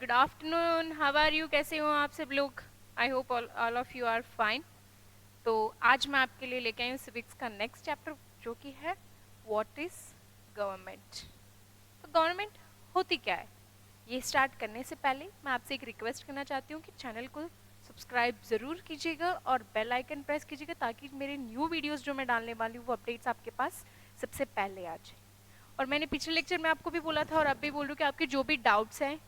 Good afternoon, how are you, कैसे हो आप सब लोग? I hope all of you are fine. तो आज मैं आपके लिए लेके आई हूँ सिविक्स का नेक्स्ट चैप्टर, जो कि है व्हाट इज गवर्नमेंट। तो गवर्नमेंट होती क्या है, ये स्टार्ट करने से पहले मैं आपसे एक रिक्वेस्ट करना चाहती हूँ कि चैनल को सब्सक्राइब ज़रूर कीजिएगा और बेल आइकन प्रेस कीजिएगा, ताकि मेरे न्यू वीडियोस जो मैं डालने वाली हूँ वो अपडेट्स आपके पास सबसे पहले आ जाए। और मैंने पिछले लेक्चर में आपको भी बोला था और अब भी बोल रही हूँ कि आपके जो भी डाउट्स हैं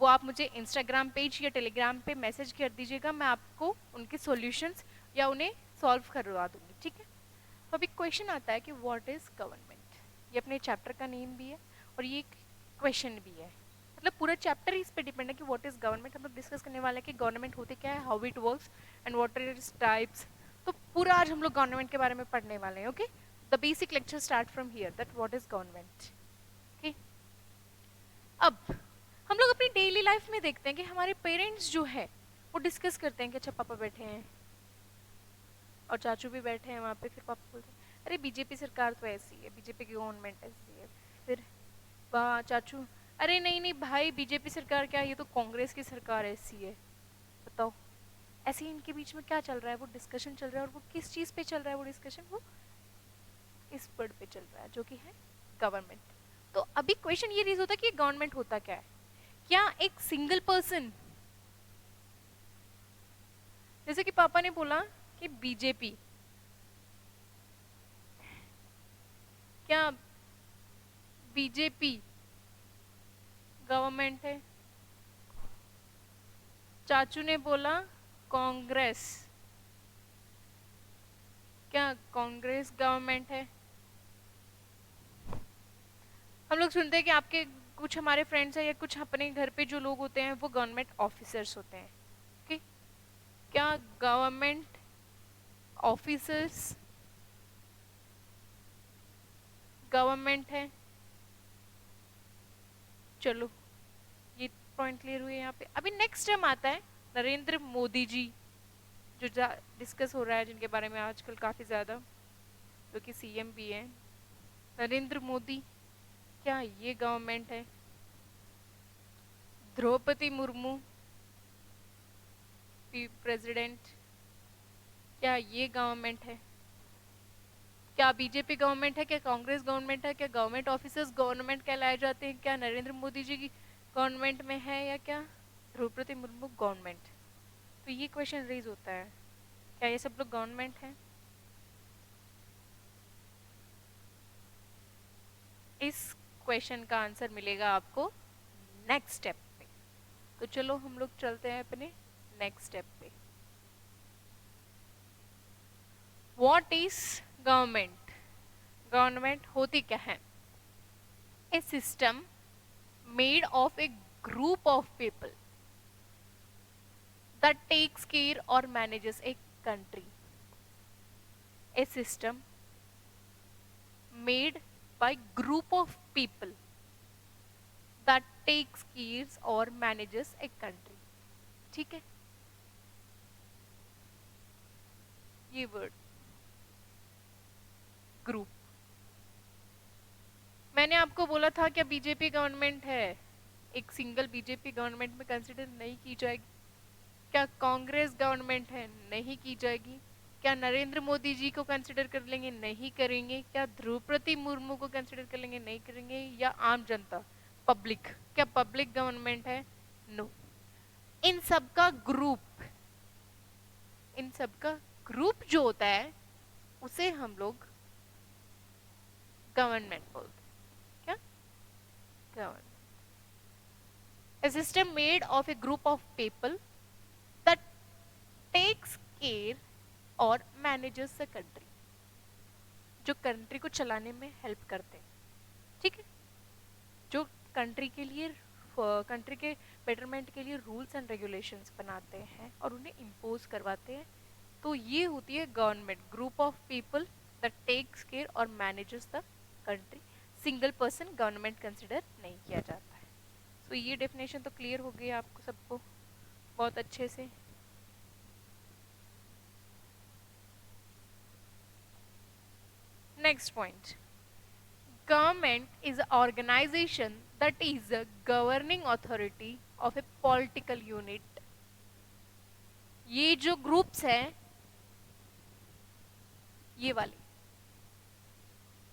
वो आप मुझे इंस्टाग्राम पेज या टेलीग्राम पे मैसेज कर दीजिएगा, मैं आपको उनके सॉल्यूशंस या उन्हें सॉल्व करवा दूंगी, ठीक है। तो अभी क्वेश्चन आता है कि व्हाट इज गवर्नमेंट। ये अपने चैप्टर का नेम भी है और ये क्वेश्चन भी है, मतलब पूरा चैप्टर ही इस पे डिपेंड है कि व्हाट इज गवर्नमेंट। हम लोग डिस्कस करने वाले हैं कि गवर्नमेंट होते क्या है, how it works and what are its types. तो पूरा आज हम लोग गवर्नमेंट के बारे में पढ़ने वाले हैं। Okay, the basic lecture start from here, that what is government. Okay, अब हम लोग अपनी डेली लाइफ में देखते हैं कि हमारे पेरेंट्स जो है वो डिस्कस करते हैं कि अच्छा पापा बैठे हैं और चाचू भी बैठे हैं वहाँ पे, फिर पापा बोलते हैं अरे बीजेपी सरकार तो ऐसी है, बीजेपी की गवर्नमेंट ऐसी है। फिर वहाँ चाचू, अरे नहीं नहीं भाई, बीजेपी सरकार क्या, ये तो कांग्रेस की सरकार ऐसी है। बताओ, ऐसे ही इनके बीच में क्या चल रहा है, वो डिस्कशन चल रहा है। और वो किस चीज़ पे चल रहा है वो डिस्कशन, वो इस वर्ड पे चल रहा है जो कि है गवर्नमेंट। तो अभी क्वेश्चन ये रेज होता है कि गवर्नमेंट होता क्या है। क्या एक सिंगल पर्सन, जैसे कि पापा ने बोला कि बीजेपी, क्या बीजेपी गवर्नमेंट है? चाचू ने बोला कांग्रेस, क्या कांग्रेस गवर्नमेंट है? हम लोग सुनते हैं कि आपके कुछ हमारे फ्रेंड्स हैं या कुछ अपने घर पे जो लोग होते हैं वो गवर्नमेंट ऑफिसर्स होते हैं। ओके, क्या गवर्नमेंट ऑफिसर्स गवर्नमेंट है? चलो, ये पॉइंट क्लियर हुए यहाँ पे। अभी नेक्स्ट टर्म आता है नरेंद्र मोदी जी, जो डिस्कस हो रहा है, जिनके बारे में आजकल काफ़ी ज़्यादा, जो कि सीएम भी है। नरेंद्र मोदी, क्या ये गवर्नमेंट है? द्रौपदी मुर्मू प्रेसिडेंट, क्या ये गवर्नमेंट है? क्या बीजेपी गवर्नमेंट है? क्या कांग्रेस गवर्नमेंट है? क्या गवर्नमेंट ऑफिसर्स गवर्नमेंट कहलाए जाते हैं? क्या नरेंद्र मोदी जी की गवर्नमेंट में है, या क्या द्रौपदी मुर्मू गवर्नमेंट? तो ये क्वेश्चन रेज होता है, क्या ये सब लोग गवर्नमेंट हैं? इस क्वेश्चन का आंसर मिलेगा आपको नेक्स्ट स्टेप पे। तो चलो हम लोग चलते हैं अपने नेक्स्ट स्टेप पे। What is government? गवर्नमेंट होती क्या है? A system made of a group of people that takes care or manages a country. A system made by group of people that takes care or manages a country. ठीक है, ये word group. मैंने आपको बोला था क्या BJP government है, एक सिंगल बीजेपी गवर्नमेंट में कंसिडर नहीं की जाएगी। क्या कांग्रेस गवर्नमेंट है, नहीं की जाएगी। क्या नरेंद्र मोदी जी को कंसिडर कर लेंगे, नहीं करेंगे। क्या द्रौपदी मुर्मू को कंसिडर कर लेंगे, नहीं करेंगे। या आम जनता, पब्लिक, क्या पब्लिक गवर्नमेंट है? नो। इन सब का ग्रुप, इन सब का ग्रुप जो होता है उसे हम लोग गवर्नमेंट बोलते हैं। क्या government? A system made of a group of people that takes care और manages the country, जो कंट्री को चलाने में हेल्प करते हैं। ठीक है, जो कंट्री के लिए, कंट्री के बेटरमेंट के लिए रूल्स एंड रेगुलेशंस बनाते हैं और उन्हें इम्पोज करवाते हैं। तो ये होती है government, group of people that takes care और manages the country. Single person government consider नहीं किया जाता है। तो ये डेफिनेशन तो क्लियर हो गई आपको सबको बहुत अच्छे से। Next point, government is an organization that is a governing authority of A political unit. ये जो ग्रुप्स हैं, ये वाले,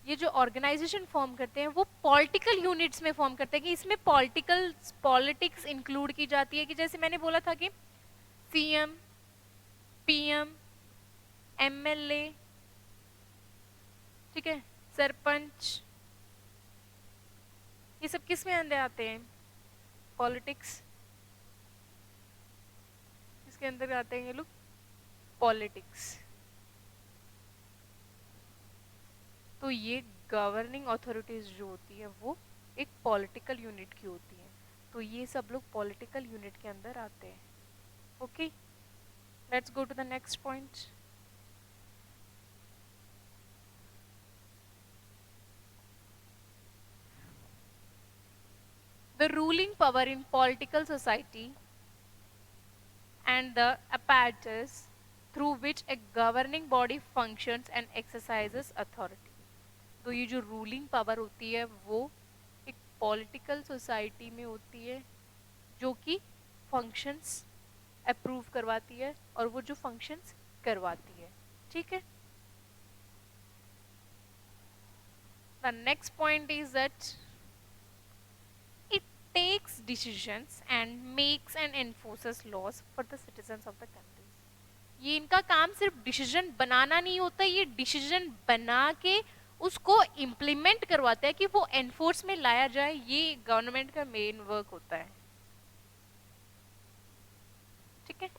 ये जो ऑर्गेनाइजेशन फॉर्म करते हैं वो पॉलिटिकल यूनिट्स में फॉर्म करते हैं कि इसमें पॉलिटिक्स इंक्लूड की जाती है। कि जैसे मैंने बोला था कि सीएम, पीएम, एमएलए, ठीक है, सरपंच, ये सब किस में अंदर आते हैं? पॉलिटिक्स। इसके अंदर आते हैं ये लोग, पॉलिटिक्स। तो ये गवर्निंग अथॉरिटीज जो होती है वो एक पॉलिटिकल यूनिट की होती है, तो ये सब लोग पॉलिटिकल यूनिट के अंदर आते हैं। Okay, let's go to the next point. The ruling power in political society and the apparatus through which a governing body functions and exercises authority। तो ये जो रूलिंग पावर होती है वो एक पॉलिटिकल सोसाइटी में होती है जो कि फंक्शंस अप्रूव करवाती है और वो जो फंक्शंस करवाती है, ठीक है। The next point is that takes decisions and makes and enforces laws for the citizens of the country। ये इनका काम सिर्फ डिसीजन बनाना नहीं होता, ये डिसीजन बना के उसको इम्प्लीमेंट करवाता है कि वो एनफोर्स में लाया जाए। ये गवर्नमेंट का मेन वर्क होता है, ठीक है।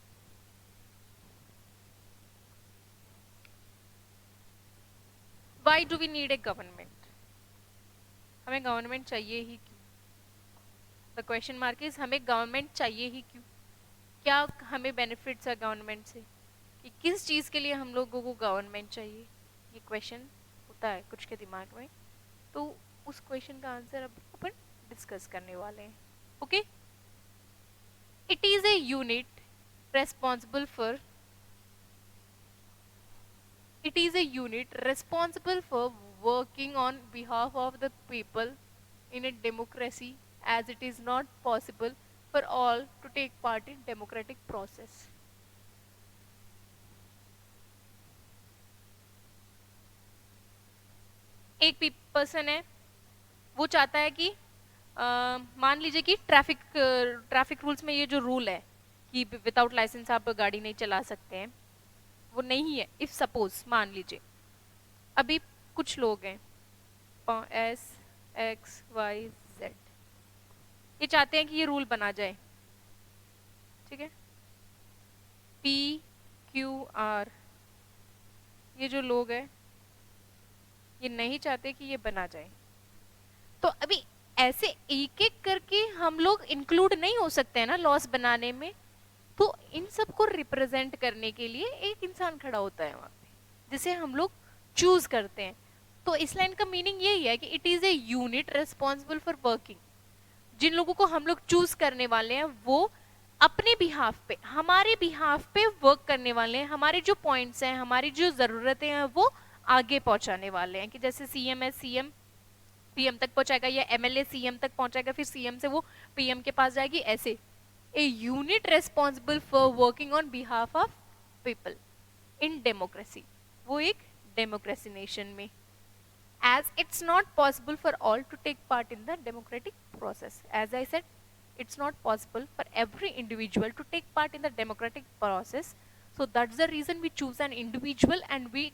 Why do we need a government? हमें गवर्नमेंट चाहिए ही क्यों? द क्वेश्चन मार्क इज हमें गवर्नमेंट चाहिए ही क्यों? क्या हमें बेनिफिट्स है गवर्नमेंट से, कि किस चीज़ के लिए हम लोगों को गवर्नमेंट चाहिए? ये क्वेश्चन होता है कुछ के दिमाग में, तो उस क्वेश्चन का आंसर अब अपन डिस्कस करने वाले हैं। Okay, it is a unit responsible for it is a unit responsible for working on behalf of the people in a democracy, as it is not possible for all to take part in democratic process। एक person है, वो चाहता है कि मान लीजिए कि traffic rules में ये जो रूल है कि विदाउट लाइसेंस आप गाड़ी नहीं चला सकते हैं, वो नहीं है। इफ सपोज मान लीजिए अभी कुछ लोग हैं SXYZ, ये चाहते हैं कि ये रूल बना जाए, ठीक है। PQR, ये जो लोग हैं ये नहीं चाहते कि ये बना जाए। तो अभी ऐसे एक एक करके हम लोग इंक्लूड नहीं हो सकते हैं ना लॉस बनाने में, तो इन सबको रिप्रेजेंट करने के लिए एक इंसान खड़ा होता है वहां पे, जिसे हम लोग चूज करते हैं। तो इस लाइन का मीनिंग यही है कि it is a unit responsible for working. जिन लोगों को हम लोग चूज करने वाले हैं वो अपने बिहाफ पे, हमारे बिहाफ पे वर्क करने वाले हैं, हमारे जो पॉइंट्स हैं, हमारी जो जरूरतें हैं वो आगे पहुंचाने वाले हैं। कि जैसे सीएम है, सीएम पीएम तक पहुंचाएगा, या एमएलए सीएम तक पहुंचाएगा, फिर सीएम से वो पीएम के पास जाएगी, ऐसे a unit responsible for working on behalf of people in democracy. वो एक डेमोक्रेसी नेशन में, as it's not possible for all to take part in the democratic process, as I said, it's not possible for every individual to take part in the democratic process, so that's the reason we choose an individual and we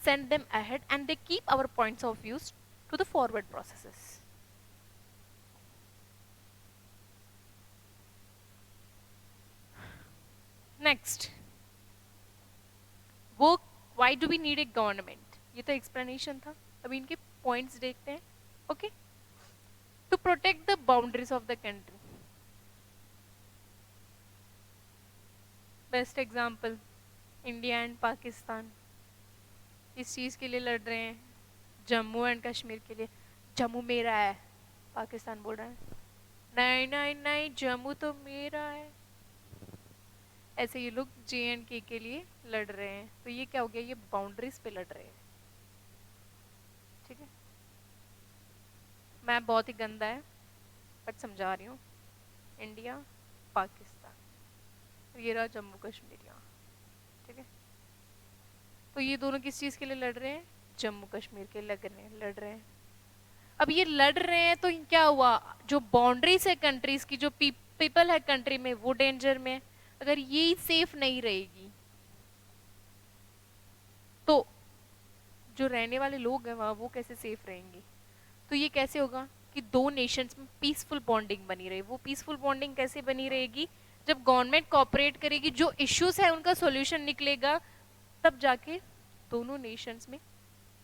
send them ahead and they keep our points of views to the forward processes। next, वो why do we need a government, ये तो explanation था। अभी इनके points देखते हैं। Okay, to protect the boundaries of the country. Best example India and Pakistan इस चीज के लिए लड़ रहे हैं, जम्मू एंड कश्मीर के लिए। जम्मू मेरा है, पाकिस्तान बोल रहा है नहीं नहीं नहीं जम्मू तो मेरा है। ऐसे ये लोग JNK के लिए लड़ रहे हैं, तो ये क्या हो गया, ये बाउंड्रीज पे लड़ रहे हैं, ठीक है। मैप बहुत ही गंदा है बट समझा रही हूँ। इंडिया पाकिस्तान, और ये रहा जम्मू कश्मीर यहाँ, ठीक है। तो ये दोनों किस चीज़ के लिए लड़ रहे हैं? जम्मू कश्मीर के लड़ रहे हैं। अब ये लड़ रहे हैं तो क्या हुआ, जो बाउंड्रीज है कंट्रीज की, जो पीपल है कंट्री में, वो डेंजर में है। अगर ये सेफ नहीं रहेगी तो जो रहने वाले लोग हैं वहाँ, वो कैसे सेफ रहेंगे? तो ये कैसे होगा कि दो नेशंस में पीसफुल बॉन्डिंग बनी रहे? वो पीसफुल बॉन्डिंग कैसे बनी रहेगी? जब गवर्नमेंट कोऑपरेट करेगी, जो इश्यूज है उनका सॉल्यूशन निकलेगा, तब जाके दोनों नेशंस में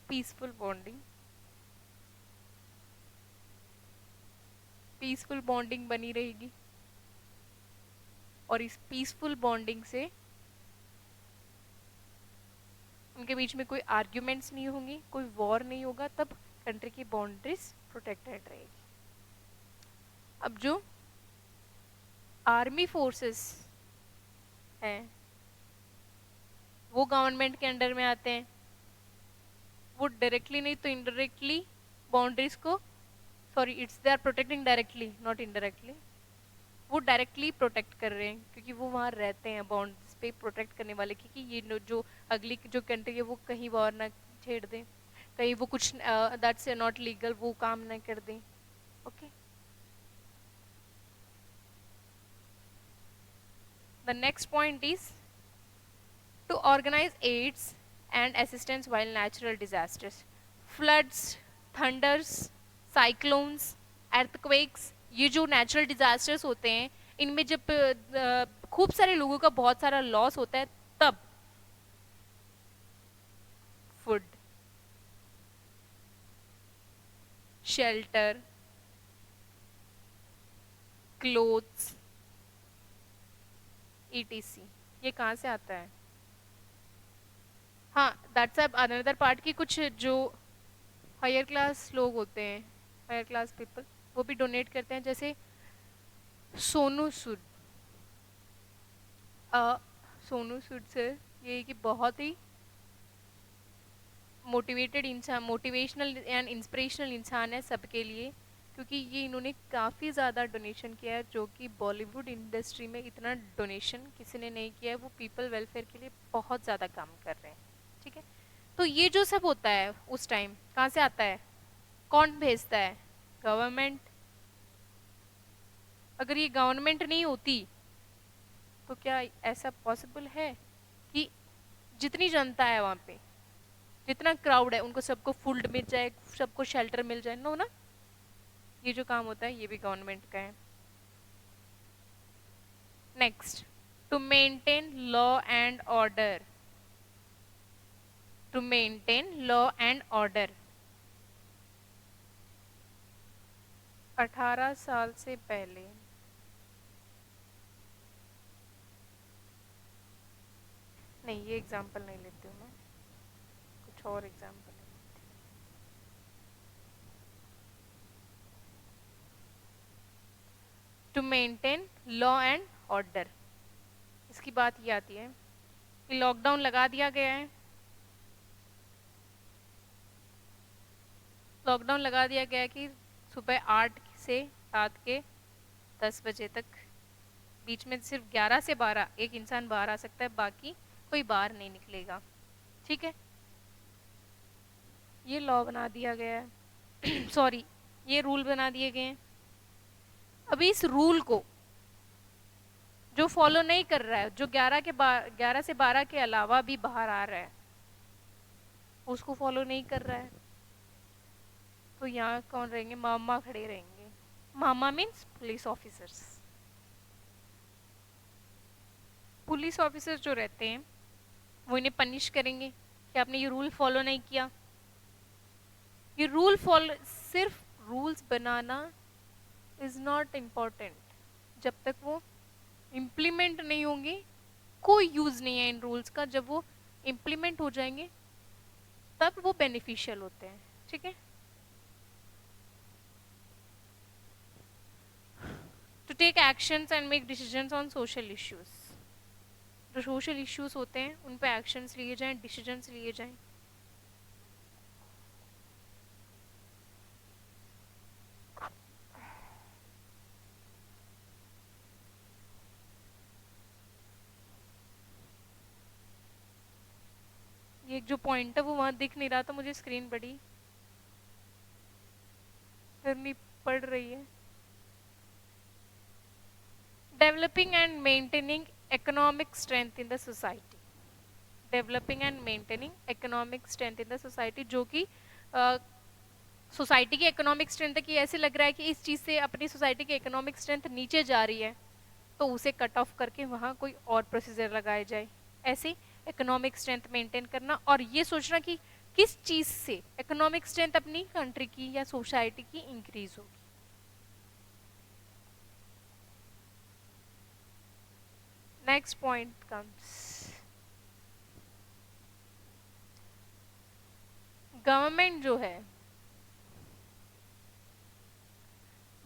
पीसफुल बॉन्डिंग बनी रहेगी। और इस पीसफुल बॉन्डिंग से उनके बीच में कोई आर्ग्यूमेंट्स नहीं होंगी, कोई वॉर नहीं होगा, तब कंट्री की बाउंड्रीज प्रोटेक्टेड रहेगी। अब जो आर्मी फोर्सेस हैं वो गवर्नमेंट के अंडर में आते हैं, वो डायरेक्टली नहीं तो इनडायरेक्टली बाउंड्रीज को, sorry it's they are protecting directly not indirectly, वो डायरेक्टली प्रोटेक्ट कर रहे हैं क्योंकि वो वहाँ रहते हैं बाउंड्रीज पे प्रोटेक्ट करने वाले, क्योंकि ये जो अगली जो कंट्री है वो कहीं वॉर ना छेड़ दें, कहीं वो कुछ दैट्स नॉट लीगल वो काम ना कर दें। Okay, the next point is to organize aids and assistance while natural disasters, floods, thunders, cyclones, earthquakes, ये जो नेचुरल डिजास्टर्स होते हैं, इनमें जब खूब सारे लोगों का बहुत सारा लॉस होता है, तब फूड, शेल्टर, क्लोथ्स, ईटीसी, ये कहाँ से आता है? हाँ, दैट्स अनदर पार्ट की कुछ जो हायर क्लास लोग होते हैं, हायर क्लास पीपल, वो भी डोनेट करते हैं। जैसे सोनू सूद, सोनू सूद सर ये कि बहुत ही मोटिवेटेड इंसान, मोटिवेशनल एंड इंस्पिरेशनल इंसान है सबके लिए, क्योंकि ये इन्होंने काफ़ी ज़्यादा डोनेशन किया है, जो कि बॉलीवुड इंडस्ट्री में इतना डोनेशन किसी ने नहीं किया है। वो पीपल वेलफेयर के लिए बहुत ज़्यादा काम कर रहे हैं, ठीक है। तो ये जो सब होता है उस टाइम कहाँ से आता है? कौन भेजता है? गवर्नमेंट। अगर ये गवर्नमेंट नहीं होती तो क्या ऐसा पॉसिबल है कि जितनी जनता है वहाँ पे, जितना क्राउड है, उनको सबको फूड मिल जाए, सबको शेल्टर मिल जाए? नो ना, ये जो काम होता है ये भी गवर्नमेंट का है। Next, to maintain law and order, to maintain law and order 18 साल से पहले, नहीं ये एग्जाम्पल नहीं लेती हूँ मैं, कुछ और example. To maintain law and order, इसकी बात ये आती है कि लॉकडाउन लगा दिया गया है, लॉकडाउन लगा दिया गया है कि सुबह 8 से रात के 10 बजे तक, बीच में सिर्फ 11 से 12 एक इंसान बाहर आ सकता है, बाकी कोई बाहर नहीं निकलेगा, ठीक है। ये लॉ बना दिया गया है सॉरी ये रूल बना दिए गए हैं। अभी इस रूल को जो फॉलो नहीं कर रहा है, जो 11 से 12 के अलावा भी बाहर आ रहा है, उसको फॉलो नहीं कर रहा है, तो यहाँ कौन रहेंगे? मामा खड़े रहेंगे। मामा means police officers. Police officers जो रहते हैं वो इन्हें पनिश करेंगे कि आपने ये रूल फॉलो नहीं किया। ये रूल फॉलो, सिर्फ rules banana is not important, जब तक वो इम्प्लीमेंट नहीं होंगे कोई यूज नहीं है इन रूल्स का। जब वो इम्प्लीमेंट हो जाएंगे तब वो बेनिफिशियल होते हैं, ठीक है। To take actions and make decisions on social issues, जो सोशल इश्यूज होते हैं उन पे एक्शंस लिए जाएं, डिसीजंस लिए जाएं। जो पॉइंट है वो वहां दिख नहीं रहा, तो मुझे स्क्रीन बड़ी करनी पड़ रही है। Developing and maintaining economic strength in the society. Developing and maintaining economic strength in the society, जो कि सोसाइटी की इकोनॉमिक स्ट्रेंथ की ऐसे लग रहा है कि इस चीज से अपनी सोसाइटी की इकोनॉमिक स्ट्रेंथ नीचे जा रही है, तो उसे कट ऑफ करके वहां कोई और प्रोसीजर लगाया जाए। ऐसे इकोनॉमिक स्ट्रेंथ मेंटेन करना और ये सोचना कि किस चीज से इकोनॉमिक स्ट्रेंथ अपनी कंट्री की या सोसाइटी की इंक्रीज होगी। नेक्स्ट पॉइंट कम्स, गवर्नमेंट जो है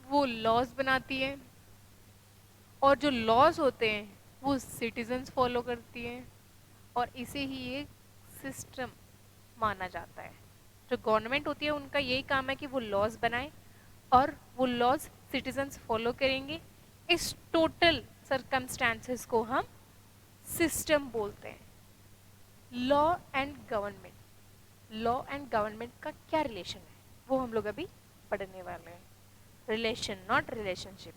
वो लॉज बनाती है, और जो लॉज होते हैं वो सिटीजन्स फॉलो करती हैं, और इसे ही एक सिस्टम माना जाता है। जो गवर्नमेंट होती है उनका यही काम है कि वो लॉज बनाए और वो लॉज सिटीजन्स फॉलो करेंगे। इस टोटल सरकमस्टांसेस को हम सिस्टम बोलते हैं। Law and government, law and government का क्या रिलेशन है वो हम लोग अभी पढ़ने वाले हैं। Relation, not relationship.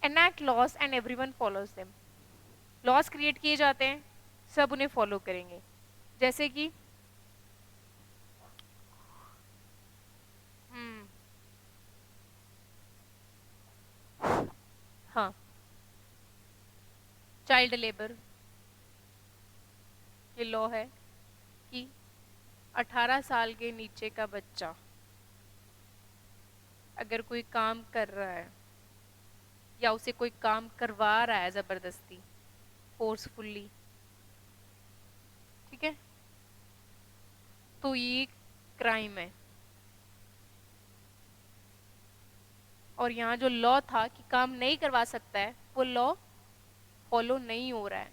enact laws and everyone follows them। Laws create किए जाते हैं, सब उन्हें फॉलो करेंगे। जैसे कि हाँ, चाइल्ड लेबर, ये लॉ है कि 18 साल के नीचे का बच्चा अगर कोई काम कर रहा है या उसे कोई काम करवा रहा है जबरदस्ती, फोर्सफुली, ठीक है, तो ये क्राइम है। और यहाँ जो लॉ था कि काम नहीं करवा सकता है, वो लॉ फॉलो नहीं हो रहा है।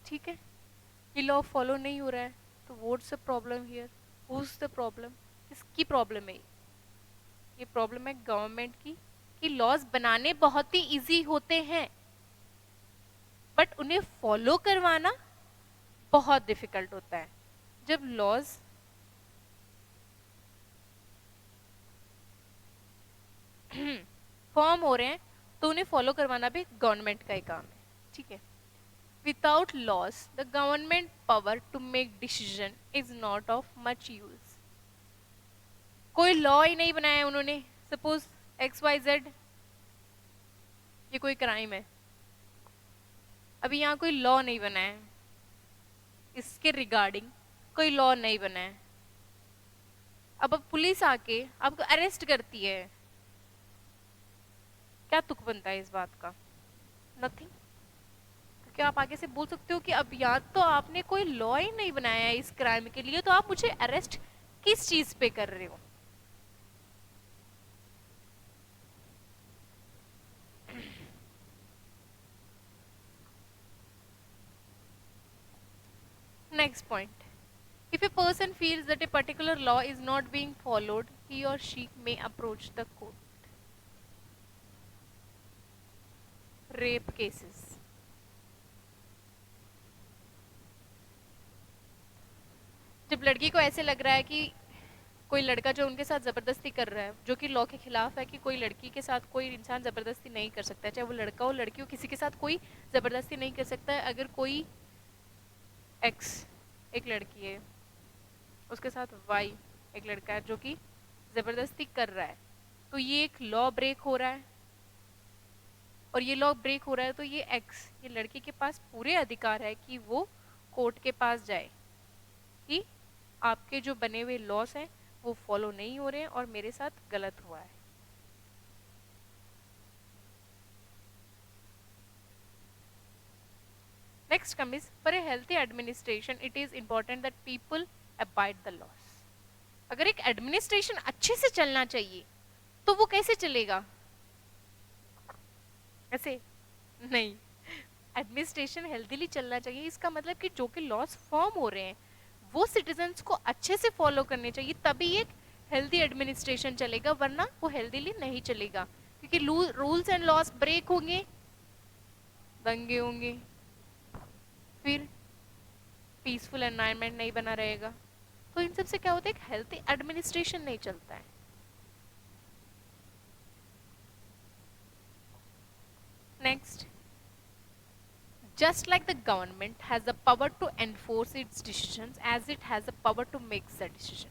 ठीक है, ये लॉ फॉलो नहीं हो रहा है, तो what's the problem here, what's the problem, किसकी प्रॉब्लम है? ये प्रॉब्लम है गवर्नमेंट की, कि लॉज बनाने बहुत ही इजी होते हैं बट उन्हें फॉलो करवाना बहुत डिफिकल्ट होता है। जब लॉज फॉर्म हो रहे हैं तो उन्हें फॉलो करवाना भी गवर्नमेंट का ही काम है। ठीक है, without laws the government power to make decision is not of much use. कोई लॉ ही नहीं बनाया है उन्होंने, सपोज XYZ, ये कोई क्राइम है, अभी यहाँ कोई लॉ नहीं बना है, इसके रिगार्डिंग कोई लॉ नहीं बना है। अब पुलिस आके आपको अरेस्ट करती है, क्या तुक बनता है इस बात का? नथिंग। क्योंकि आप आगे से बोल सकते हो कि अब या तो आपने कोई लॉ ही नहीं बनाया है इस क्राइम के लिए, तो आप मुझे अरेस्ट किस चीज पे कर रहे हो? Next point. If a person feels that a particular law is not being followed, he or she may approach the court. Rape cases. जब लड़की को ऐसे लग रहा है कि कोई लड़का जो उनके साथ जबरदस्ती कर रहा है, जो कि लॉ के खिलाफ है, कि कोई लड़की के साथ कोई इंसान जबरदस्ती नहीं कर सकता है, चाहे वो लड़का हो लड़की हो, किसी के साथ कोई जबरदस्ती नहीं कर सकता है। अगर कोई एक्स एक लड़की है, उसके साथ वाई एक लड़का है जो कि जबरदस्ती कर रहा है, तो ये एक लॉ ब्रेक हो रहा है। और ये लॉ ब्रेक हो रहा है तो ये एक्स, ये लड़की के पास पूरे अधिकार है कि वो कोर्ट के पास जाए कि आपके जो बने हुए लॉस हैं वो फॉलो नहीं हो रहे हैं और मेरे साथ गलत हुआ है। Next come is for a healthy administration it is important that people abide the loss. अगर एक एडमिनिस्ट्रेशन अच्छे से चलना चाहिए तो वो कैसे चलेगा? ऐसे नहीं, एडमिनिस्ट्रेशन हेल्थीली चलना चाहिए, इसका मतलब कि जो कि लॉस फॉर्म हो रहे हैं वो सिटीजन्स को अच्छे से फॉलो करने चाहिए, तभी एक हेल्दी एडमिनिस्ट्रेशन चलेगा, वरना वो हेल्दीली नहीं चलेगा। क्योंकि रूल्स एंड लॉस ब्रेक होंगे, दंगे होंगे, फिर पीसफुल एनवायरनमेंट नहीं बना रहेगा। तो इन सब से क्या होता है, एक हेल्थी एडमिनिस्ट्रेशन नहीं चलता है। Next, just like the government has the power to enforce its decisions as it has the power to make the decision,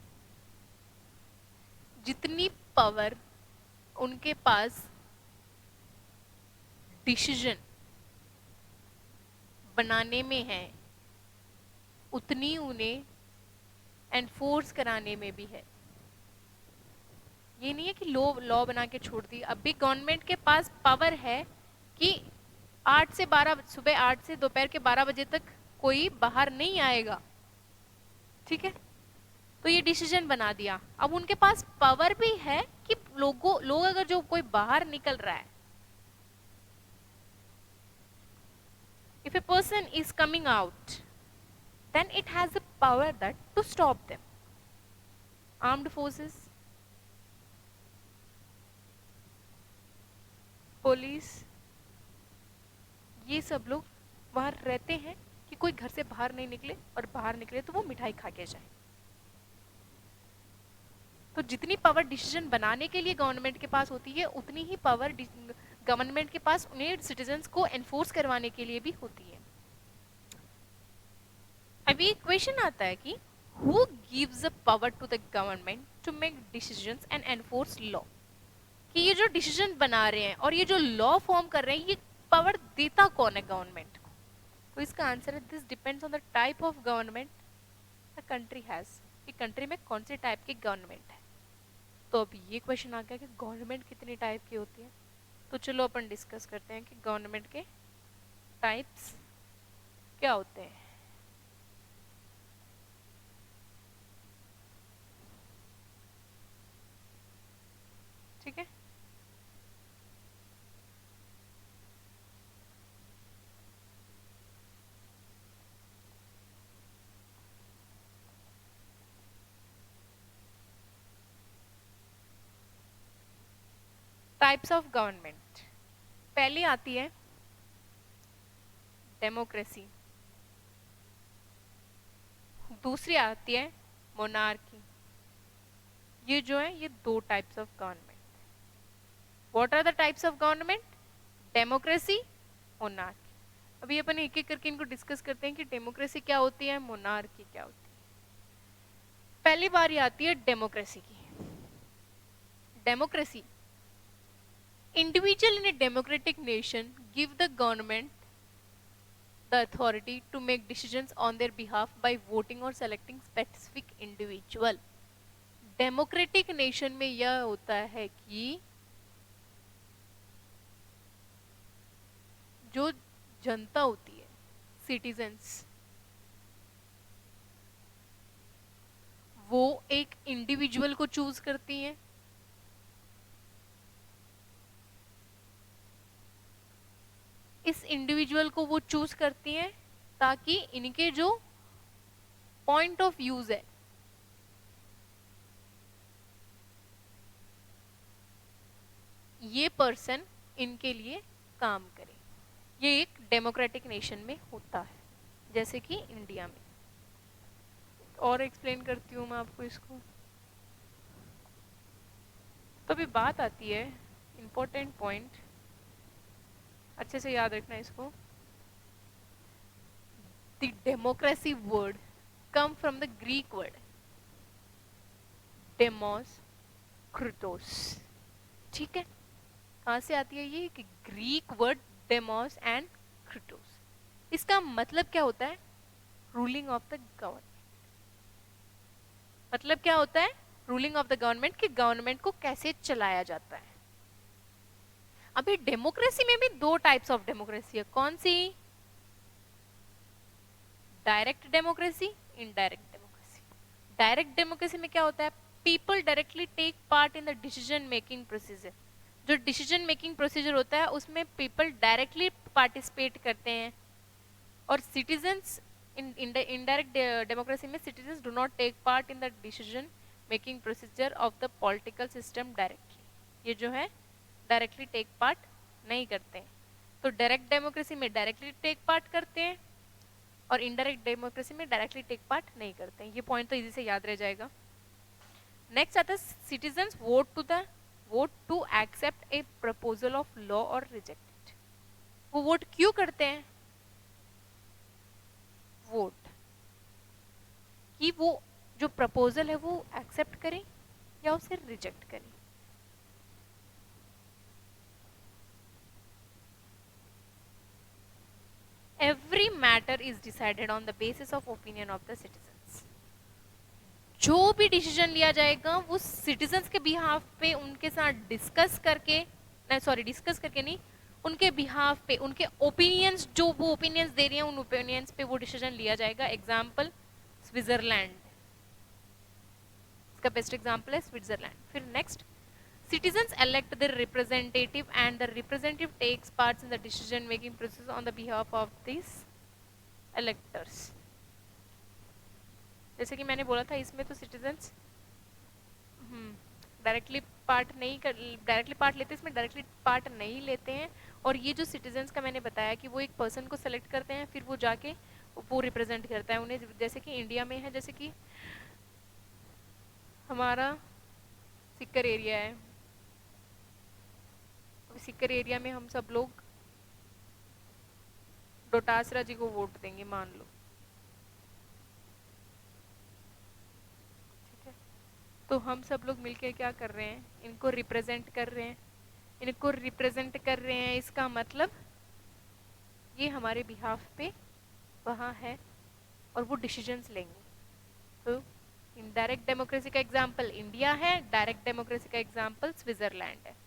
जितनी पावर उनके पास डिसीजन बनाने में है, उतनी उन्हें एनफोर्स कराने में भी है। ये नहीं है कि लॉ लॉ बना के छोड़ दी। अभी गवर्नमेंट के पास पावर है कि 8 से 12, सुबह 8 से दोपहर के 12 बजे तक कोई बाहर नहीं आएगा, ठीक है। तो ये डिसीजन बना दिया। अब उनके पास पावर भी है कि लोग अगर जो कोई बाहर निकल रहा है, if a person is coming out, then it has the power that to stop them. Armed forces, police, ये सब लोग वहां रहते हैं कि कोई घर से बाहर नहीं निकले, और बाहर निकले तो वो मिठाई खा के जाए। तो जितनी पावर डिसीजन बनाने के लिए गवर्नमेंट के पास होती है, उतनी ही पावर गवर्नमेंट के पास उन्हें सिटीजन्स को एनफोर्स करवाने के लिए भी होती है। अभी एक क्वेश्चन आता है कि who gives the power to the government to make decisions and enforce law, कि ये जो डिसीजन बना रहे हैं और ये जो लॉ फॉर्म कर रहे हैं, ये पावर देता कौन है गवर्नमेंट को? तो इसका आंसर है, this depends on the type of government the country has, कि कंट्री में कौन से टाइप की गवर्नमेंट है। तो अब ये क्वेश्चन आ गया कि गवर्नमेंट कितनी टाइप की होती है। तो चलो अपन डिस्कस करते हैं कि गवर्नमेंट के टाइप्स क्या होते हैं। ठीक है, टाइप्स ऑफ गवर्नमेंट। पहली आती है डेमोक्रेसी, दूसरी आती है मोनार्की। ये जो है, ये दो types of government. What are the types of government? Democracy, monarchy. अभी अपन एक एक करके इनको डिस्कस करते हैं कि डेमोक्रेसी क्या होती है, मोनार्की क्या होती है। पहली बारी आती है डेमोक्रेसी की। Democracy, individual in a democratic nation give the government the authority to make decisions on their behalf by voting or selecting specific individual। Democratic nation में यह होता है कि जो जनता होती है, सिटीजन्स, वो एक इंडिविजुअल को चूज करती हैं। इस इंडिविजुअल को वो चूज करती हैं ताकि इनके जो पॉइंट ऑफ व्यूज है, ये पर्सन इनके लिए काम करे। ये एक डेमोक्रेटिक नेशन में होता है, जैसे कि इंडिया में। और एक्सप्लेन करती हूँ मैं आपको इसको। तो अभी बात आती है इंपॉर्टेंट पॉइंट, अच्छे से याद रखना इसको। The democracy word come from the Greek word demos kratos. ठीक है, कहां से आती है ये? कि Greek word demos and kratos. इसका मतलब क्या होता है? Ruling of the government. मतलब क्या होता है? रूलिंग ऑफ द गवर्नमेंट, कि गवर्नमेंट को कैसे चलाया जाता है। अभी डेमोक्रेसी में भी दो टाइप्स ऑफ डेमोक्रेसी है। कौन सी? Direct democracy, indirect democracy. Direct democracy में क्या होता है? People directly take part in the decision making procedure. जो डिसीजन मेकिंग प्रोसीजर होता है उसमें पीपल डायरेक्टली पार्टिसिपेट करते हैं, और सिटीजन्स इन इनडायरेक्ट डेमोक्रेसी में citizens do not take part in the decision making procedure of the political system directly. ये जो है डायरेक्टली टेक पार्ट नहीं करते हैं। तो डायरेक्ट डेमोक्रेसी में डायरेक्टली टेक पार्ट करते हैं, और इनडायरेक्ट डेमोक्रेसी में डायरेक्टली टेक पार्ट नहीं करते हैं। ये पॉइंट तो इजी से याद रह जाएगा। नेक्स्ट आता है citizens vote to accept a proposal of law और रिजेक्ट इट। वो वोट क्यों करते हैं? वोट कि वो जो प्रपोजल है वो एक्सेप्ट करें या उसे रिजेक्ट करें। Every matter is decided on the basis of opinion of the citizens. जो भी डिसीजन लिया जाएगा वो सिटीजंस के बिहाफ पे उनके साथ डिस्कस करके, नहीं सॉरी डिस्कस करके नहीं, उनके बिहाफ पे उनके ओपिनियंस, जो वो ओपिनियंस दे रही हैं उन ओपिनियंस पे वो डिसीजन लिया जाएगा। एग्जाम्पल स्विट्जरलैंड, इसका बेस्ट एग्जाम्पल है स्विट्जरलैंड। फिर next, citizens elect their representative and the representative takes parts in the decision making process on the behalf of these electors। जैसे कि मैंने बोला था इसमें तो सिटीजन्स डायरेक्टली पार्ट लेते हैं, इसमें डायरेक्टली पार्ट नहीं लेते हैं। और ये जो सिटीजन्स का मैंने बताया कि वो एक पर्सन को सेलेक्ट करते हैं, फिर वो जाके वो रिप्रेजेंट करता है उन्हें। जैसे कि इंडिया में है, जैसे कि हमारा सिक्कर एरिया है, सिक्कर एरिया में हम सब लोग डोटासरा जी को वोट देंगे मान लो, ठीक है। तो हम सब लोग मिलकर क्या कर रहे हैं, इनको रिप्रेजेंट कर रहे हैं, इनको रिप्रेजेंट कर रहे हैं। इसका मतलब ये हमारे बिहाफ पे वहाँ है और वो डिसीजंस लेंगे। तो इनडायरेक्ट डेमोक्रेसी का एग्जाम्पल इंडिया है, डायरेक्ट डेमोक्रेसी का एग्जाम्पल स्विट्जरलैंड है।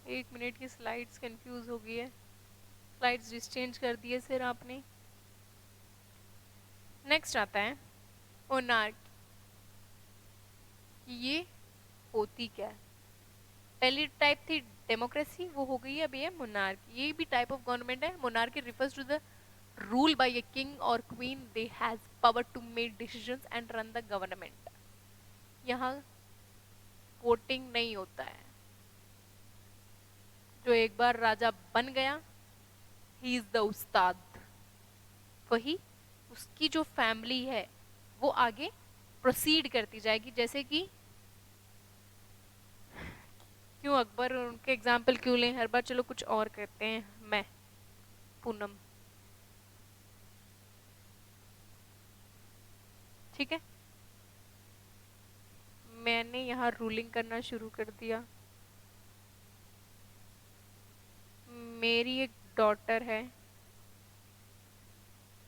एक मिनट की स्लाइड्स कंफ्यूज हो गई है, स्लाइड्स चेंज कर दिए सर आपने। नेक्स्ट आता है मोनार्की। ये होती क्या है? पहली टाइप थी डेमोक्रेसी, वो हो गई है अभी है मोनार्की। ये भी टाइप ऑफ गवर्नमेंट है। Monarchy refers to the rule by a king और queen, they has power to make decisions and run the government. यहाँ वोटिंग नहीं होता है। जो एक बार राजा बन गया, ही इज द उस्ताद, वही उसकी जो फैमिली है वो आगे प्रोसीड करती जाएगी। जैसे कि क्यों अकबर, उनके एग्जाम्पल क्यों लें हर बार, चलो कुछ और करते हैं। मैं पूनम, ठीक है, मैंने यहाँ रूलिंग करना शुरू कर दिया। मेरी एक डॉटर है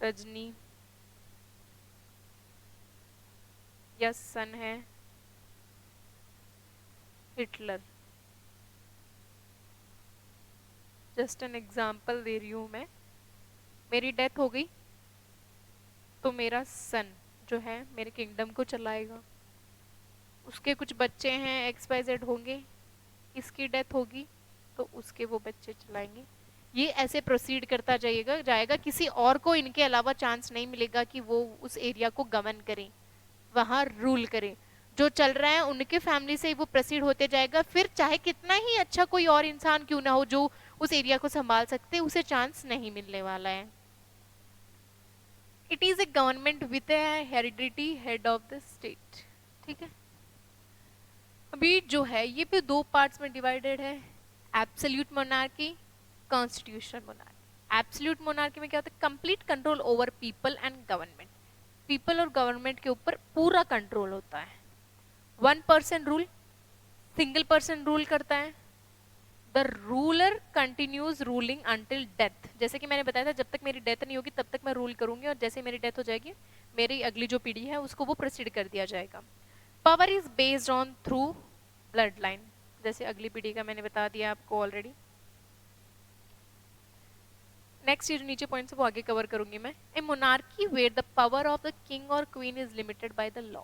रजनी, या सन है हिटलर। जस्ट एन एग्जाम्पल दे रही हूँ मैं। मेरी डेथ हो गई तो मेरा सन जो है मेरे किंगडम को चलाएगा। उसके कुछ बच्चे हैं XYZ होंगे, इसकी डेथ होगी तो उसके वो बच्चे चलाएंगे। ये ऐसे प्रोसीड करता जाएगा। किसी और को इनके अलावा चांस नहीं मिलेगा कि वो उस एरिया को गवर्न करें, वहां रूल करें। जो चल रहा है उनके फैमिली से वो प्रोसीड होते जाएगा। फिर चाहे कितना ही अच्छा कोई और इंसान क्यों ना हो जो उस एरिया को संभाल सकते, उसे चांस नहीं मिलने वाला है। It is A government with A heredity head of the state, ठीक है। अभी जो है ये भी दो पार्ट्स में डिवाइडेड है, absolute monarchy, constitutional monarchy. Absolute monarchy में क्या होता है? Complete control over people and government. People और गवर्नमेंट के ऊपर पूरा कंट्रोल होता है। One person rule, single person rule करता है। The ruler continues ruling until death. जैसे कि मैंने बताया था, जब तक मेरी डेथ नहीं होगी तब तक मैं रूल करूंगी, और जैसे मेरी डेथ हो जाएगी मेरी अगली जो पीढ़ी है उसको वो प्रोसीड कर दिया जाएगा। Power is based on through blood line, जैसे अगली पीढ़ी का मैंने बता दिया आपको ऑलरेडी। नेक्स्ट ये जो नीचे पॉइंट्स है वो आगे कवर करूंगी मैं। A monarchy where the power of the king और queen is limited by the law.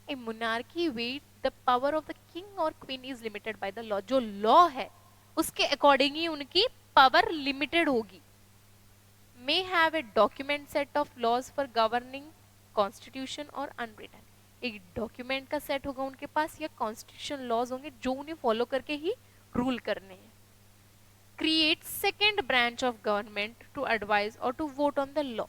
A monarchy where the power of the king और queen is limited by the law. जो लॉ है उसके अकॉर्डिंग ही उनकी power limited होगी। may have a document set of laws for governing constitution और unwritten. एक document का सेट होगा उनके पास या कॉन्स्टिट्यूशन लॉज होंगे जो उन्हें फॉलो करके ही रूल करने हैं. Create second branch of government to advise और to vote on the law.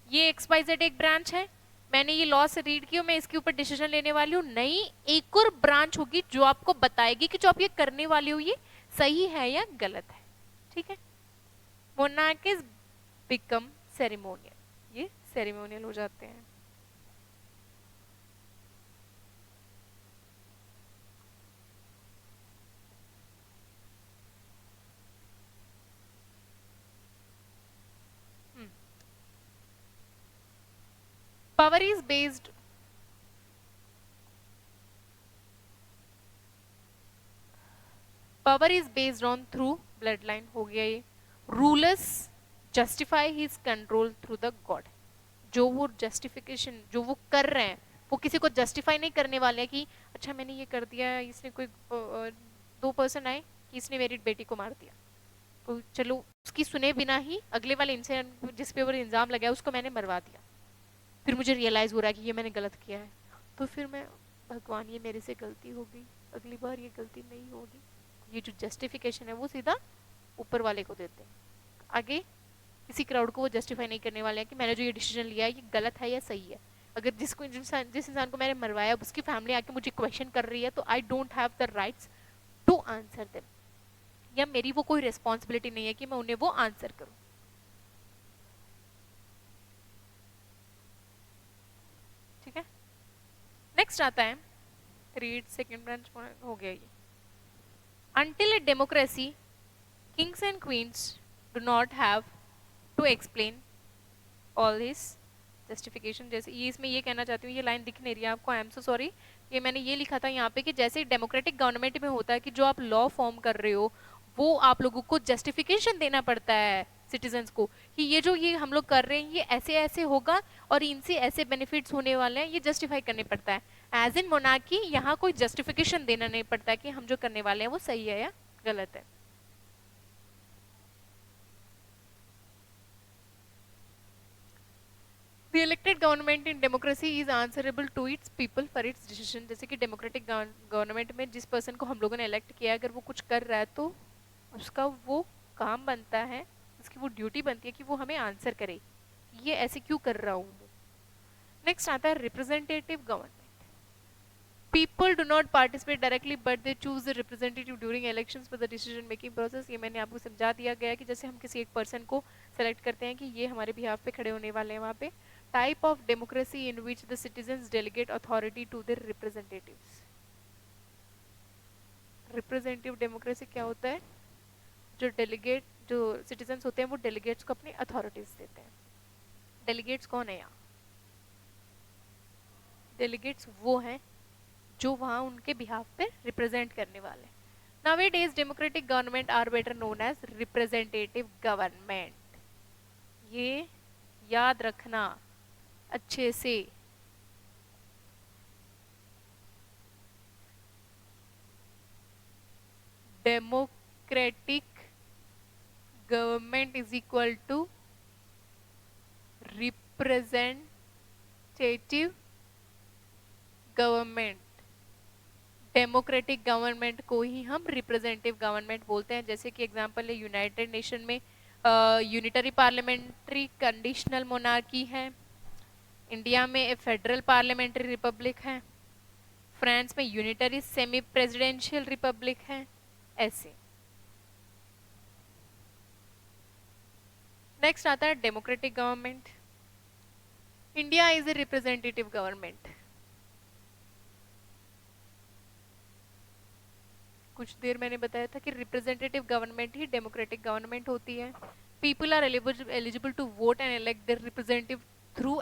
ये XYZ एक ब्रांच है, मैंने ये लॉ से रीड किया, मैं इसके ऊपर डिसीजन लेने वाली हूँ. नहीं, एक और ब्रांच होगी जो आपको बताएगी कि जो आप ये करने वाली हो ये सही है या गलत है. ठीक है. मोनार्किस बिकम सेरेमोनियल, ये सेरेमोनियल हो जाते हैं. Power is based power is based on through blood line हो गया ये. Rulers justify his control through the God. जो वो जस्टिफिकेशन जो वो कर रहे हैं वो किसी को जस्टिफाई नहीं करने वाले हैं कि अच्छा मैंने ये कर दिया, इसने कोई 2 पर्सन आए कि इसने मेरी बेटी को मार दिया तो चलो उसकी सुने बिना ही अगले वाले इंसान जिस पे वो इल्जाम लगाया उसको मैंने मरवा दिया. फिर मुझे रियलाइज हो रहा है कि ये मैंने गलत किया है, तो फिर मैं भगवान ये मेरे से गलती हो गई, अगली बार ये गलती नहीं होगी. ये जो जस्टिफिकेशन है वो सीधा ऊपर वाले को देते हैं. आगे किसी क्राउड को वो जस्टिफाई नहीं करने वाले हैं कि मैंने जो ये डिसीजन लिया है ये गलत है या सही है. अगर जिस इंसान को मैंने मरवाया उसकी फैमिली आके मुझे क्वेश्चन कर रही है तो I don't have the rights to answer them, या मेरी वो कोई रिस्पॉन्सिबिलिटी नहीं है कि मैं उन्हें वो आंसर करूं. ठीक है. नेक्स्ट आता है रीड सेकेंड ब्रांच हो गया ये. Until a democracy, kings and queens do not have to explain all his justification. जैसे ये इसमें ये कहना चाहती हूँ, ये लाइन दिख नहीं रही है आपको, आई एम सो सॉरी. ये मैंने ये लिखा था यहाँ पे कि जैसे डेमोक्रेटिक गवर्नमेंट में होता है कि जो आप लॉ फॉर्म कर रहे हो वो आप लोगों को जस्टिफिकेशन देना पड़ता है सिटीजन्स को कि ये जो ये हम लोग कर रहे हैं ये ऐसे ऐसे होगा और इनसे ऐसे बेनिफिट्स होने वाले हैं, ये जस्टिफाई करने पड़ता है. एज इन मोनार्की यहाँ कोई जस्टिफिकेशन देना नहीं पड़ता कि हम जो करने वाले हैं वो सही है या गलत है. The elected government in democracy is answerable to its people for its decision. जैसे कि डेमोक्रेटिक गवर्नमेंट में जिस पर्सन को हम लोगों ने इलेक्ट किया है अगर वो कुछ कर रहा है तो उसका वो काम बनता है, उसकी वो ड्यूटी बनती है कि वो हमें आंसर करे ये ऐसे क्यों कर रहा हूँ. नेक्स्ट आता है representative government. People do not participate directly but they choose the representative during elections for the decision making process. ये मैंने आपको समझा दिया गया कि जैसे हम किसी एक पर्सन को सेलेक्ट करते हैं कि ये हमारे बिहाफ पे खड़े होने वाले हैं वहाँ पे. Type of democracy in which the citizens delegate authority to their representatives. Representative democracy क्या होता है? जो सिटीजन्स होते हैं वो डेलीगेट्स को अपनी अथॉरिटीज देते हैं. डेलीगेट्स कौन है यहाँ? डेलीगेट्स वो हैं जो वहाँ उनके बिहाफ पे रिप्रेजेंट करने वाले. Nowadays democratic government are better known as representative government. ये याद रखना अच्छे से. Democratic government is equal to representative government. Democratic government को ही हम रिप्रेजेंटेटिव गवर्नमेंट बोलते हैं. जैसे कि एग्जांपल है यूनाइटेड नेशन में यूनिटरी पार्लियामेंट्री कंडीशनल मोनार्की है, इंडिया में ए फेडरल पार्लियामेंट्री रिपब्लिक है, फ्रांस में यूनिटरी सेमी प्रेसिडेंशियल रिपब्लिक है. ऐसे नेक्स्ट आता है democratic government. India is a representative government. कुछ देर मैंने बताया था कि रिप्रेजेंटेटिव गवर्नमेंट ही डेमोक्रेटिक गवर्नमेंट होती है. People are eligible to vote and elect their representative through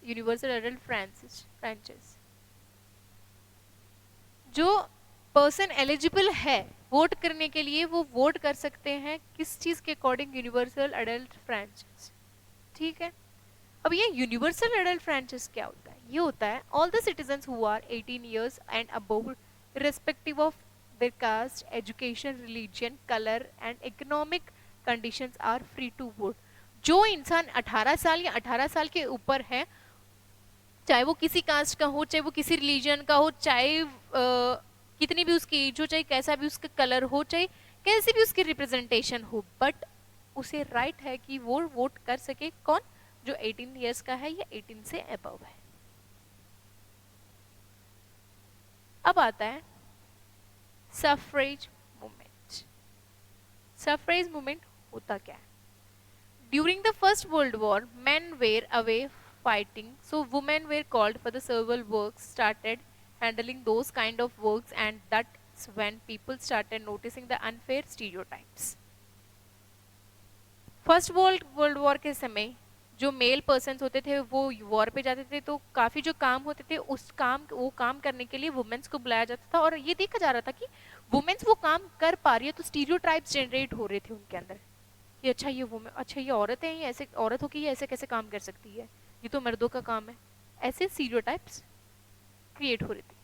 universal adult franchise. जो पर्सन एलिजिबल है वोट करने के लिए वो वोट कर सकते हैं किस चीज के अकॉर्डिंग? Universal adult franchise. ठीक है. अब ये यूनिवर्सल एडल्ट फ्रेंचाइज क्या होता है? ये होता है all the citizens who are 18 years and above irrespective of their caste, education, religion, color and economic conditions are free to vote. जो इंसान 18 साल या 18 साल के ऊपर है, चाहे वो किसी कास्ट का हो, चाहे वो किसी रिलीजन का हो, चाहे कितनी भी उसकी एज हो, चाहे कैसा भी उसका कलर हो, चाहे कैसी भी उसकी रिप्रेजेंटेशन हो, बट उसे राइट है कि वो वोट कर सके। कौन? जो 18 इयर्स का है या 18 से अबव है। अब आता है सफरेज मूवमेंट। सफरेज मूवमेंट होता क्या है? During the first world war men were away fighting, so women were called for the several works, started handling those kind of works, and that's when people started noticing the unfair stereotypes. First world war के समय जो male person होते थे वो war पे जाते थे, तो काफी जो काम होते थे उस काम वो काम करने के लिए वुमेन्स को बुलाया जाता था, और ये देखा जा रहा था कि वुमेन्स वो काम कर पा रही है, तो स्टीरियोटाइप्स जनरेट हो रहे थे उनके अंदर कि अच्छा ये वुमेन, अच्छा ये औरत है, ये ऐसे औरत हो कि ये ऐसे कैसे काम कर सकती है, ये तो मर्दों का काम है। ऐसे स्टीरियोटाइप्स क्रिएट हो रहे थे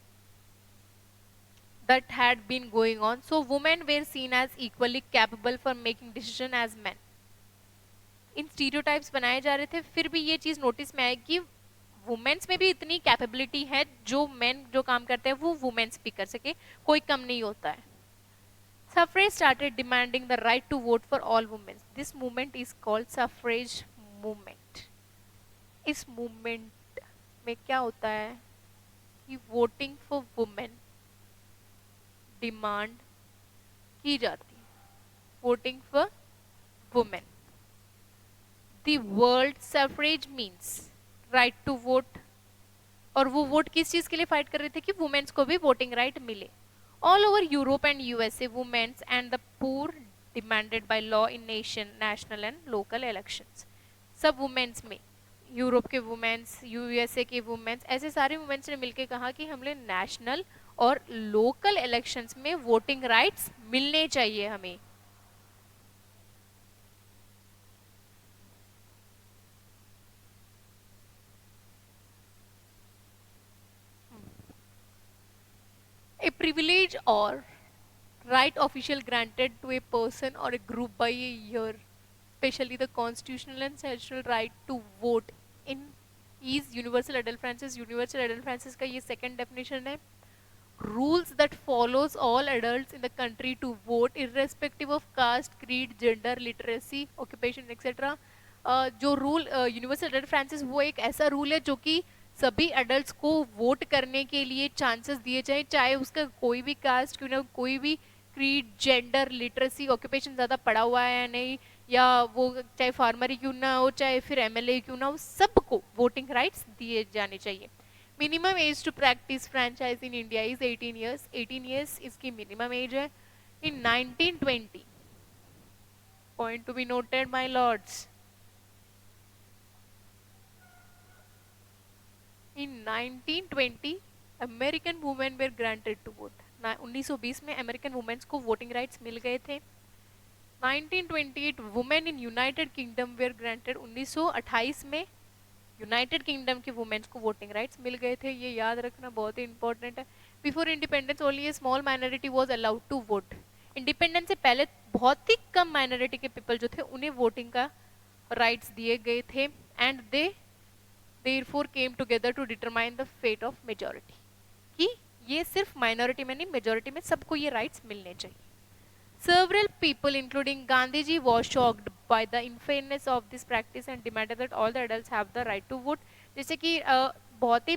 that had been going on, so women were seen as equally capable for making decision as men. In stereotypes बनाए जा रहे थे, फिर भी ये चीज नोटिस में आई कि वुमेन्स में भी इतनी कैपेबिलिटी है, जो मेन जो काम करते हैं वो वुमेन्स भी कर सके, कोई कम नहीं होता है। Suffrage started demanding the right to vote for all women. This movement is called suffrage movement. इस मूवमेंट में क्या होता है कि वोटिंग फॉर वुमेन डिमांड की जाती है। Voting for women, the world suffrage means right to vote, और वो वोट किस चीज के लिए फाइट कर रहे थे कि वुमेन्स को भी वोटिंग राइट मिले। All over Europe and USA womens and the poor demanded by law in national and local elections. सब वुमेन्स में, यूरोप के वुमेन्स, यूएसए के वुमेन्स, ऐसे सारे वुमेन्स ने मिलकर कहा कि हमने नेशनल और लोकल इलेक्शंस में वोटिंग राइट्स मिलने चाहिए हमें। A privilege or right official granted to a person or a group by a year, especially the constitutional and statutory right to vote in is universal adult franchise. Universal adult franchise का ये second definition है, rules that follows all adults in the country to vote irrespective of caste, creed, gender, literacy, occupation etc. जो rule universal adult Francis वो एक ऐसा rule है जो कि सभी एडल्ट्स को वोट करने के लिए चांसेस दिए जाए, चाहे उसका कोई भी कास्ट क्यों ना, कोई भी क्रीड, जेंडर, लिटरेसी, ऑक्यूपेशन ज़्यादा पड़ा हुआ है या नहीं, या वो चाहे फार्मर ही क्यों ना हो, चाहे फिर एमएलए क्यों ना हो, सबको वोटिंग राइट्स दिए जाने चाहिए। Minimum age to practice franchise in India is 18 years. 18 years इसकी मिनिमम एज है। In 1920, point to be noted my lords, in 1920 American women were granted to vote. 1920 में अमेरिकन वुमेन्स को वोटिंग राइट्स मिल गए थे। 1928 women in United Kingdom were granted. 1928 में United Kingdom के womens को वोटिंग राइट्स मिल गए थे, ये याद रखना बहुत ही इंपॉर्टेंट है। Before independence only a small minority was allowed to vote. Independence से पहले बहुत ही कम माइनॉरिटी के पीपल जो थे उन्हें वोटिंग का राइट्स दिए गए थे, and they therefore came together to determine the fate of majority, कि ये सिर्फ माइनॉरिटी में नहीं, मेजॉरिटी में सबको ये राइट्स मिलने चाहिए। Several people, including Gandhiji, was shocked by the unfairness of this practice and demanded that all the adults have the right to vote. जैसे कि बहुत ही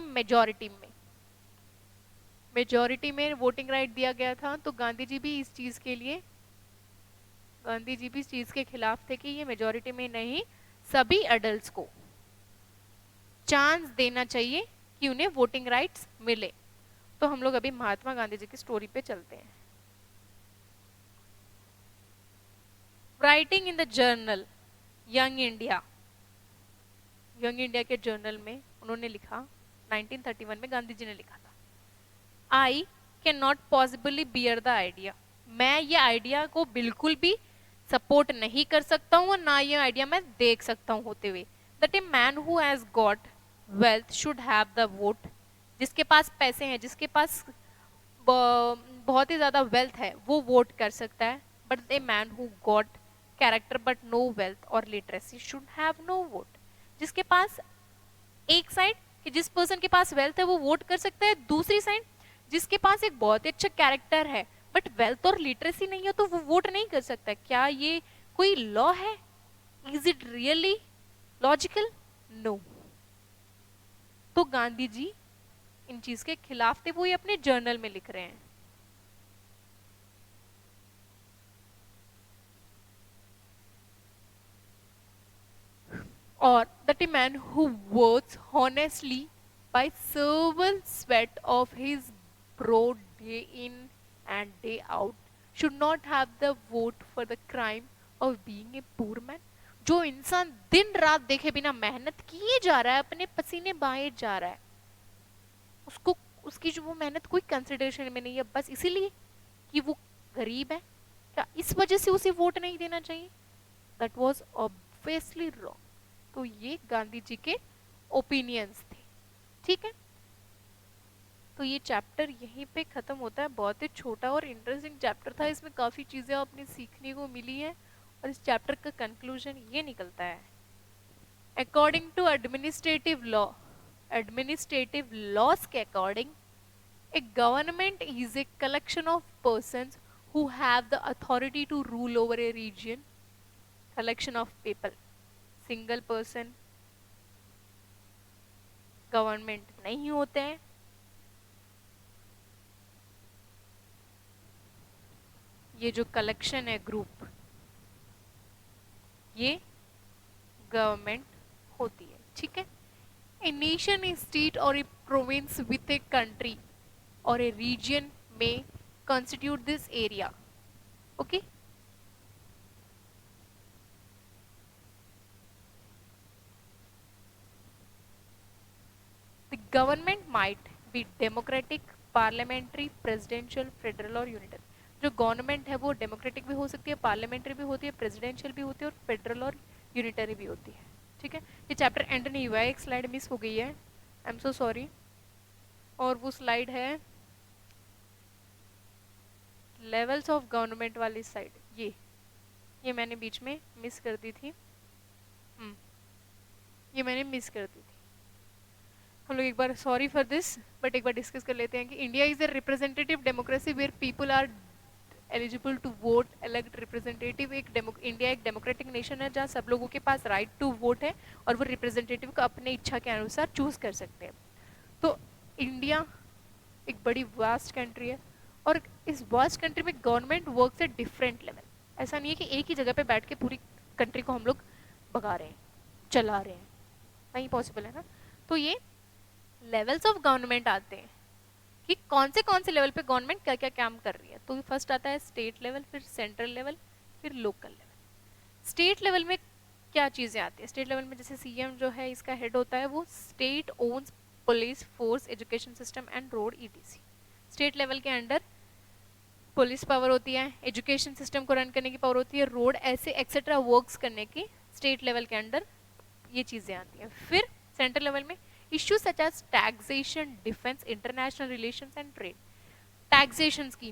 मेजॉरिटी में वोटिंग राइट दिया गया था, तो गांधी जी भी इस चीज के खिलाफ थे कि ये मेजॉरिटी में नहीं, सभी एडल्ट्स को चांस देना चाहिए कि उन्हें वोटिंग राइट्स मिले। तो हम लोग अभी महात्मा गांधी जी की स्टोरी पे चलते हैं। Writing in the journal young India, young India के जर्नल में उन्होंने लिखा, 1931 में गांधी जी ने लिखा था, I can not possibly bear the idea. मैं ये आइडिया को बिल्कुल भी सपोर्ट नहीं कर सकता हूँ, और ना ये आइडिया मैं देख सकता हूँ होते हुए, that A man who has got wealth should have the vote. जिसके पास पैसे हैं, जिसके पास बहुत ही ज्यादा वेल्थ है, वो वोट कर सकता है, but a man who got character but no wealth और literacy should have no vote. जिसके पास एक साइड कि जिस पर्सन के पास वेल्थ है वो वोट कर सकता है, दूसरी साइड जिसके पास एक बहुत ही अच्छा कैरेक्टर है बट वेल्थ और लिटरेसी नहीं है तो वो वोट नहीं कर सकता। क्या ये कोई लॉ है? Is it really logical? No. तो गांधी जी इन चीज के खिलाफ थे, वो ये अपने जर्नल में लिख रहे हैं। और that a man who works honestly by several sweat of his brow day in and day out should not have the vote for the crime of being a poor man। जो इंसान दिन रात देखे बिना मेहनत किए जा रहा है, अपने पसीने बहाए जा रहा है, उसको उसकी जो वो मेहनत कोई कंसिडरेशन में नहीं है, बस इसीलिए कि वो गरीब है, क्या इस वजह से उसे वोट नहीं देना चाहिए? That was obviously wrong. तो ये गांधी जी के ओपिनियंस थे। ठीक है, तो ये चैप्टर यहीं पे खत्म होता है। बहुत ही छोटा और इंटरेस्टिंग चैप्टर था, इसमें काफी चीजें आपने सीखने को मिली है और इस चैप्टर का कंक्लूजन ये निकलता है, अकॉर्डिंग टू एडमिनिस्ट्रेटिव लॉज के according a government is a collection of persons who have the authority to rule over a region। collection of people, single person government नहीं होते हैं। ये जो कलेक्शन है ग्रुप, ये गवर्नमेंट होती है। ठीक है, ए नेशन, ए स्टेट और ए प्रोविंस विथ ए कंट्री और ए रीजन में constitute this area। okay, the government might be democratic, parliamentary, presidential, federal और यूनिटरी। जो गवर्नमेंट है वो डेमोक्रेटिक भी हो सकती है, पार्लियामेंट्री भी होती है, प्रेसिडेंशियल भी होती है और फेडरल और यूनिटरी भी होती है। ठीक है, ये चैप्टर एंड नहीं हुआ है, एक स्लाइड मिस हो गई है, आई एम सो सॉरी। और वो स्लाइड है लेवल्स ऑफ गवर्नमेंट वाली साइड, ये मैंने बीच में मिस कर दी थी। ये मैंने मिस कर दी थी। हम लोग एक बार, सॉरी फॉर दिस, बट एक बार डिस्कस कर लेते हैं कि India is a representative democracy where people are eligible to vote elect representative. India एक डेमोक्रेटिक नेशन है जहाँ सब लोगों के पास राइट टू वोट है और वो रिप्रेजेंटेटिव को अपने इच्छा के अनुसार चूज कर सकते हैं। तो इंडिया एक बड़ी वास्ट कंट्री है और इस वास्ट कंट्री में government works at different level. ऐसा नहीं है कि एक ही जगह पे बैठ के पूरी कंट्री को हम लोग भगा रहे हैं, चला रहे हैं, नहीं पॉसिबल है ना। तो ये लेवल्स ऑफ गवर्नमेंट आते हैं कि कौन से लेवल पे गवर्नमेंट क्या क्या काम कर रही है। तो फर्स्ट आता है स्टेट लेवल, फिर सेंट्रल लेवल, फिर लोकल लेवल। स्टेट लेवल में क्या चीज़ें आती है? स्टेट लेवल में जैसे सीएम जो है इसका हेड होता है, वो state owns police force, education system and road etc. State level के अंडर पुलिस पावर होती है, एजुकेशन सिस्टम को रन करने की पावर होती है, रोड ऐसे एक्सेट्रा वर्क्स करने की स्टेट लेवल के अंडर ये चीज़ें आती हैं। फिर सेंट्रल लेवल में issues such as taxation, defense, international relations and trade। Taxation की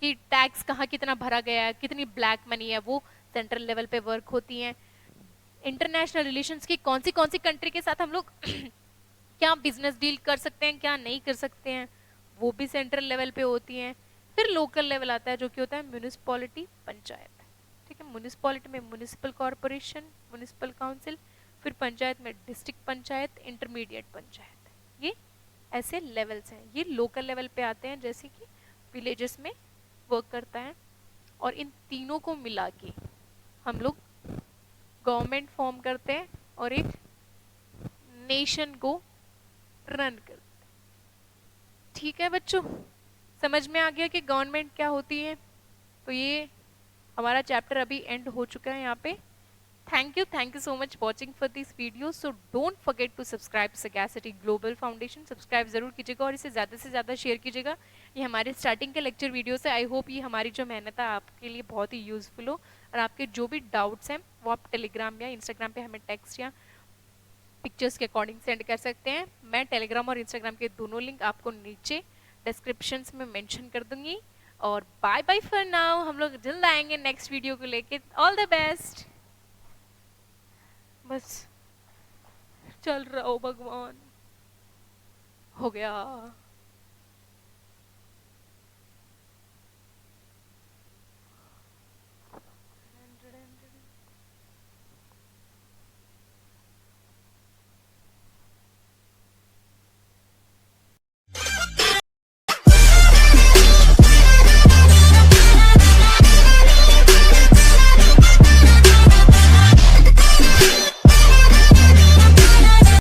कि टैक्स कहाँ कितना भरा गया है, कितनी ब्लैक मनी है, वो सेंट्रल लेवल पे वर्क होती हैं। इंटरनेशनल रिलेशंस की कौन सी कंट्री के साथ हम लोग क्या बिजनेस डील कर सकते हैं, क्या नहीं कर सकते हैं, वो भी सेंट्रल लेवल पे होती हैं। फिर लोकल लेवल आता है जो कि होता है म्यूनिसिपैलिटी, पंचायत। ठीक है, म्यूनिसिपैलिटी में म्यूनिसिपल कॉर्पोरेशन, म्यूनिसिपल काउंसिल, फिर पंचायत में डिस्ट्रिक्ट पंचायत, इंटरमीडिएट पंचायत। ये ऐसे लेवल्स हैं, ये लोकल लेवल पे आते हैं, जैसे कि विलेजेस में वर्क करता है। और इन तीनों को मिला के हम लोग गवर्नमेंट फॉर्म करते हैं और एक नेशन को रन करते हैं। ठीक है बच्चों, समझ में आ गया कि गवर्नमेंट क्या होती है? तो ये हमारा चैप्टर अभी एंड हो चुका है यहाँ पे। Thank you so much watching for this video। So don't forget to subscribe Sagacity Global Foundation। Subscribe जरूर कीजिएगा और इसे ज़्यादा से ज़्यादा शेयर कीजिएगा। ये हमारे स्टार्टिंग के लेक्चर वीडियोस है। आई होप ये हमारी जो मेहनत है आपके लिए बहुत ही यूजफुल हो और आपके जो भी डाउट्स हैं वो आप टेलीग्राम या इंस्टाग्राम पे हमें टेक्स्ट या पिक्चर्स के अकॉर्डिंग सेंड कर सकते हैं। मैं टेलीग्राम और इंस्टाग्राम के दोनों लिंक आपको नीचे डिस्क्रिप्शन में मेंशन कर दूंगी। और बाय बाय फॉर नाउ, हम लोग जल्द आएंगे नेक्स्ट वीडियो को लेके। All the best. बस चल रहा हो भगवान, हो गया।